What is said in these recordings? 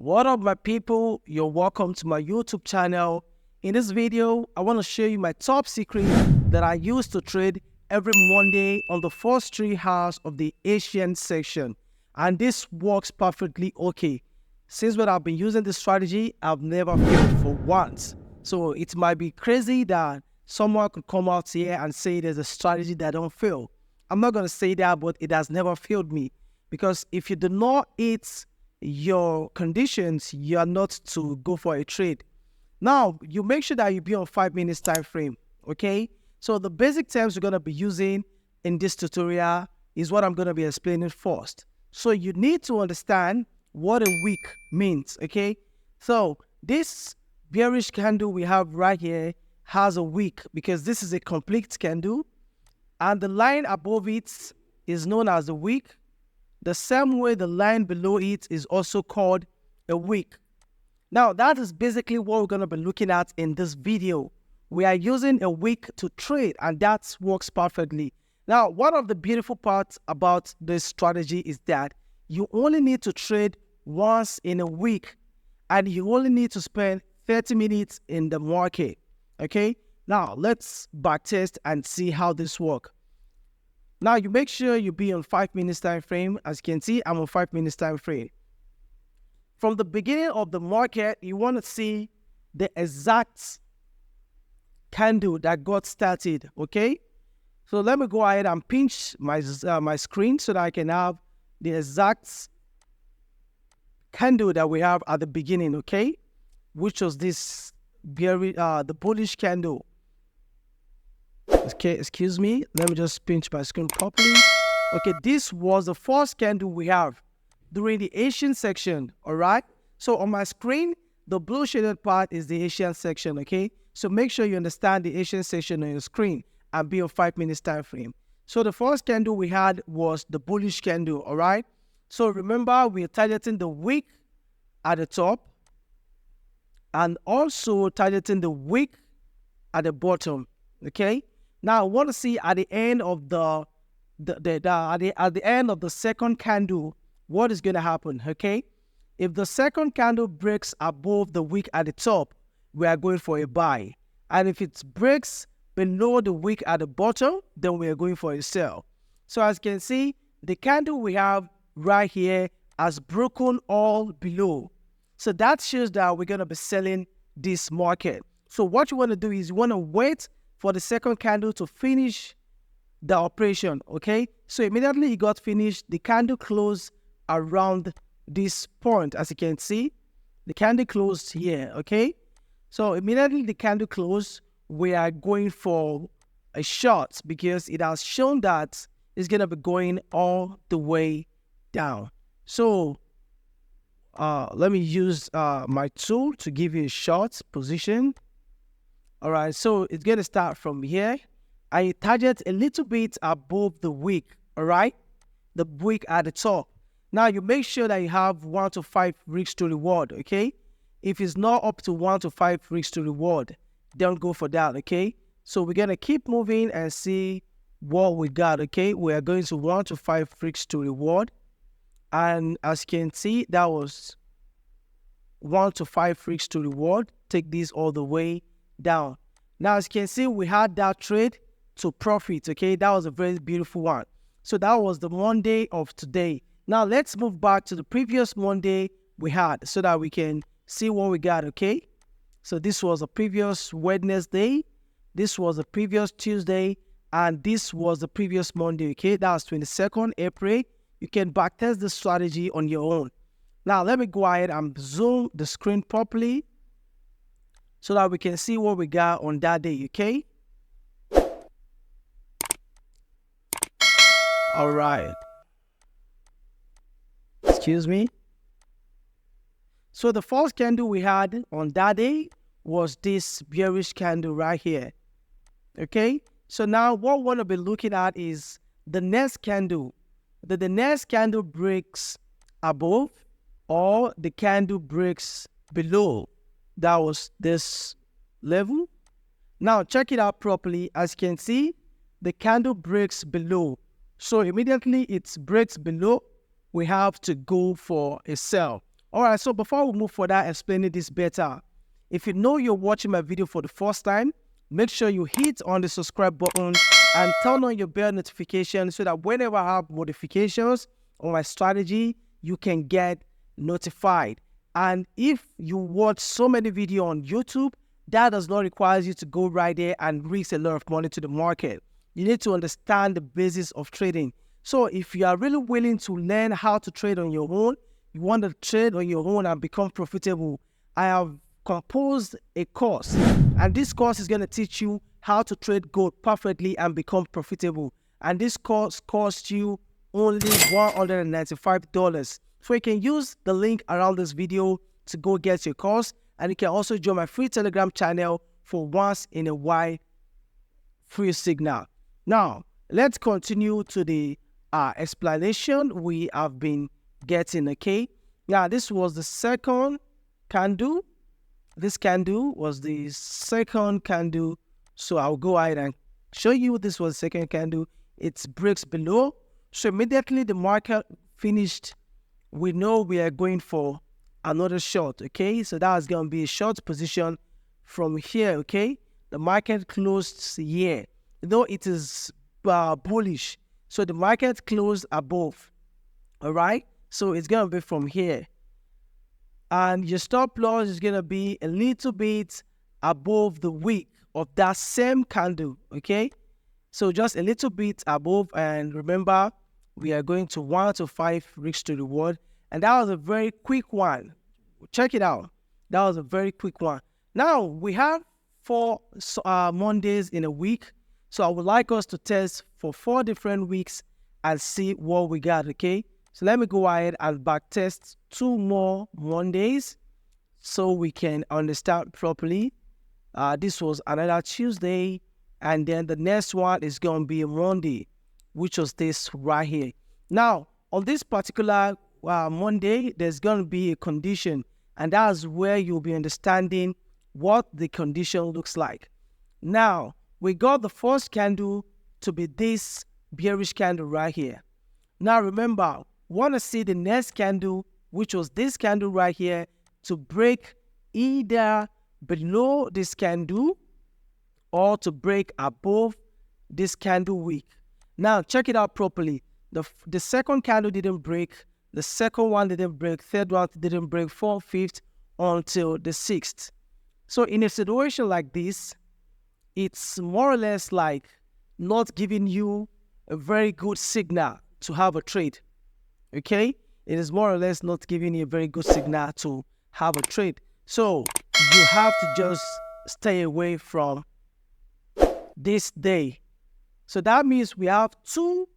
What up, my people? You're welcome to my YouTube channel. In this video, I want to show you my top secret that I use to trade every Monday on the first 3 hours of the Asian section. And this works perfectly okay. Since when I've been using this strategy, I've never failed for once. So it might be crazy that someone could come out here and say there's a strategy that don't fail. I'm not going to say that, but it has never failed me. Because if you do not hit your conditions, you are not to go for a trade. Now, you make sure that you be on 5 minutes time frame, okay? So the basic terms we're going to be using in this tutorial is what I'm going to be explaining first. So you need to understand what a wick means, okay? So this bearish candle we have right here has a wick because this is a complete candle, and the line above it is known as a wick. The same way the line below it is also called a wick. Now, that is basically what we're going to be looking at in this video. We are using a wick to trade, and that works perfectly. Now, one of the beautiful parts about this strategy is that you only need to trade once in a week, and you only need to spend 30 minutes in the market. Okay? Now, let's backtest and see how this works. Now, you make sure you be on 5 minutes time frame. As you can see, I'm on 5 minutes time frame. From the beginning of the market, you want to see the exact candle that got started, okay? So let me go ahead and pinch my screen so that I can have the exact candle that we have at the beginning, okay? Which was this the bullish candle. Okay, excuse me. Let me just pinch my screen properly. Okay, this was the first candle we have during the Asian section, all right? So on my screen, the blue shaded part is the Asian section, okay? So make sure you understand the Asian section on your screen and be on 5 minutes time frame. So the first candle we had was the bullish candle, all right? So remember, we're targeting the wick at the top and also targeting the wick at the bottom, okay? Now, I want to see at the end of the end of the second candle, what is going to happen, okay? If the second candle breaks above the wick at the top, we are going for a buy. And if it breaks below the wick at the bottom, then we are going for a sell. So as you can see, the candle we have right here has broken all below. So that shows that we're going to be selling this market. So what you want to do is you want to wait for the second candle to finish the operation, okay? So immediately it got finished, the candle closed around this point. As you can see, the candle closed here, okay? So immediately the candle closed, we are going for a short because it has shown that it's going to be going all the way down. So let me use my tool to give you a short position. All right, so it's going to start from here. I target a little bit above the wick, all right? The wick at the top. Now, you make sure that you have 1 to 5 risks to reward, okay? If it's not up to 1 to 5 risks to reward, don't go for that, okay? So we're going to keep moving and see what we got, okay? We are going to 1 to 5 risks to reward. And as you can see, that was 1 to 5 risks to reward. Take this all the way down. Now, as you can see, we had that trade to profit, okay? That was a very beautiful one. So that was the Monday of today. Now, let's move back to the previous Monday we had so that we can see what we got, okay? So this was a previous Wednesday, this was a previous Tuesday, and this was the previous Monday, okay? That was 22nd April. You can backtest the strategy on your own. Now, let me go ahead and zoom the screen properly so that we can see what we got on that day, okay? All right. Excuse me. So the first candle we had on that day was this bearish candle right here, okay? So now what we want to be looking at is the next candle. The next candle breaks above or the candle breaks below. That was this level. Now check it out properly. As you can see, the candle breaks below. So immediately it breaks below, we have to go for a sell. All right, so before we move further explaining this better, if you know you're watching my video for the first time, make sure you hit on the subscribe button and turn on your bell notification so that whenever I have modifications on my strategy, you can get notified. And if you watch so many videos on YouTube, that does not require you to go right there and risk a lot of money to the market. You need to understand the basis of trading. So if you are really willing to learn how to trade on your own, you want to trade on your own and become profitable, I have composed a course, and this course is going to teach you how to trade gold perfectly and become profitable. And this course costs you only $195. So you can use the link around this video to go get your course, and you can also join my free Telegram channel for once in a while free signal. Now let's continue to the explanation we have been getting. Okay, now this was the second candle. This candle was the second candle, so I'll go ahead and show you this was the second candle. It breaks below, so immediately the market finished, we know we are going for another short. Okay, so that's going to be a short position from here. Okay, the market closed here, though it is bullish, so the market closed above. All right, so it's going to be from here, and your stop loss is going to be a little bit above the wick of that same candle. Okay, so just a little bit above. And remember, we are going to 1 to 5 risk to reward, and that was a very quick one. Check it out, that was a very quick one. Now we have 4 Mondays in a week, so I would like us to test for 4 different weeks and see what we got. Okay, so let me go ahead and back test 2 more Mondays so we can understand properly. This was another Tuesday, and then the next one is going to be a Monday, which was this right here. Now on this particular Monday, there's going to be a condition, and that's where you'll be understanding what the condition looks like. Now we got the first candle to be this bearish candle right here. Now remember, want to see the next candle, which was this candle right here, to break either below this candle or to break above this candle wick. Now check it out properly. The second candle didn't break, the second one didn't break, third one didn't break, fourth, fifth, until the 6th. So in a situation like this, it's more or less like not giving you a very good signal to have a trade. Okay, it is more or less not giving you a very good signal to have a trade. So you have to just stay away from this day. So that means we have 2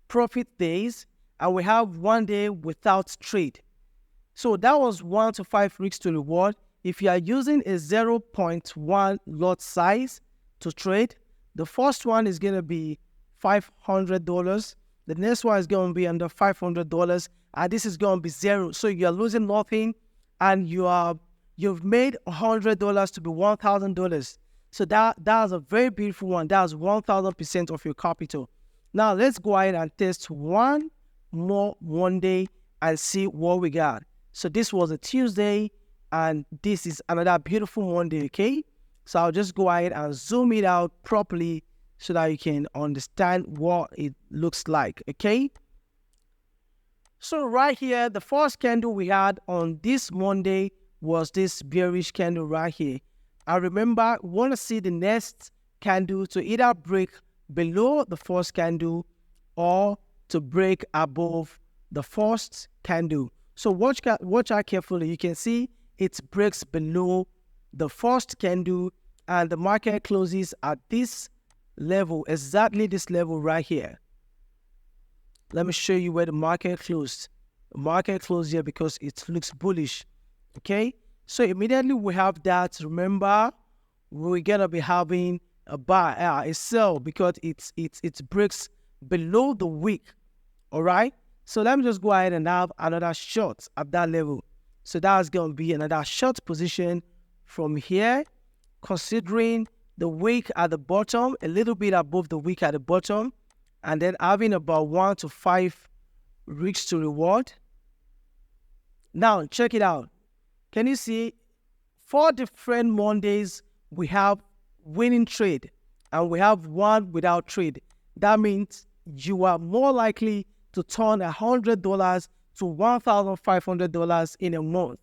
profit days and we have 1 day without trade. So that was 1 to 5 risks to reward. If you are using a 0.1 lot size to trade, the first one is going to be $500. The next one is going to be under $500, and this is going to be 0. So you are losing nothing, and you've made $100 to be $1,000. So that's a very beautiful one. That's 1,000% of your capital. Now let's go ahead and test 1 more Monday and see what we got. So this was a Tuesday, and this is another beautiful Monday. Okay, so I'll just go ahead and zoom it out properly so that you can understand what it looks like. Okay, so right here, the first candle we had on this Monday was this bearish candle right here. I remember, we want to see the next candle to either break below the first candle or to break above the first candle. So watch out carefully. You can see it breaks below the first candle, and the market closes at this level, exactly this level right here. Let me show you where the market closed. The market closed here because it looks bullish. Okay, so immediately we have that. Remember, we're gonna be having a buy, a sell, because it breaks below the wick. All right, so let me just go ahead and have another short at that level. So that's going to be another short position from here, considering the wick at the bottom, a little bit above the wick at the bottom, and then having about 1 to 5 risks to reward. Now, check it out. Can you see 4 different Mondays we have winning trade and we have 1 without trade? That means you are more likely to turn $100 to $1,500 in a month.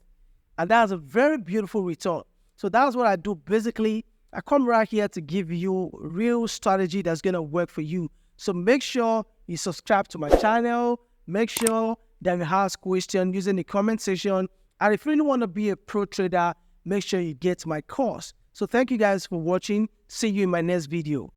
And that's a very beautiful return. So that's what I do. Basically, I come right here to give you real strategy that's going to work for you. So make sure you subscribe to my channel. Make sure that you ask questions using the comment section. And if you really want to be a pro trader, make sure you get my course. So thank you guys for watching. See you in my next video.